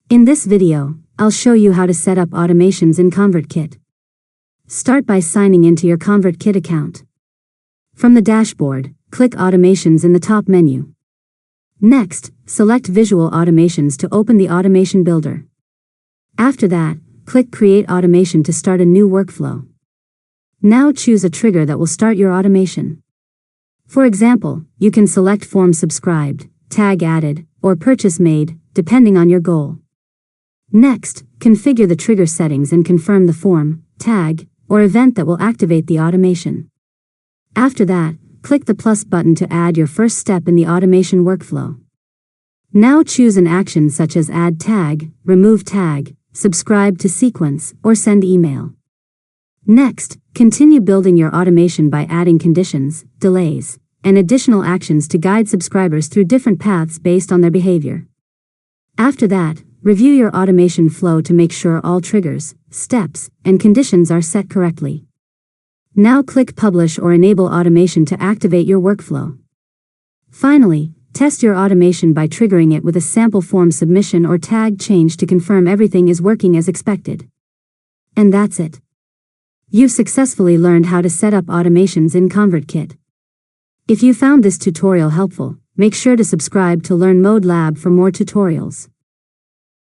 In this video, I'll show you how to set up automations in Convertkit. Start by signing into your Convertkit account. From the dashboard, click Automations in the top menu. Next, select Visual Automations to open the Automation Builder. After that, click Create Automation to start a new workflow. Now choose a trigger that will start your automation. For example, you can select Form Subscribed, Tag Added, or Purchase Made, depending on your goal. Next, configure the trigger settings and confirm the form, tag, or event that will activate the automation. After that, click the plus button to add your first step in the automation workflow. Now choose an action such as Add Tag, Remove Tag, Subscribe to Sequence, or Send Email. Next, continue building your automation by adding conditions, delays, and additional actions to guide subscribers through different paths based on their behavior. After that, review your automation flow to make sure all triggers, steps, and conditions are set correctly. Now click Publish or Enable Automation to activate your workflow. Finally, test your automation by triggering it with a sample form submission or tag change to confirm everything is working as expected. And that's it. You've successfully learned how to set up automations in Convertkit. If you found this tutorial helpful, make sure to subscribe to Learn Mode Lab for more tutorials.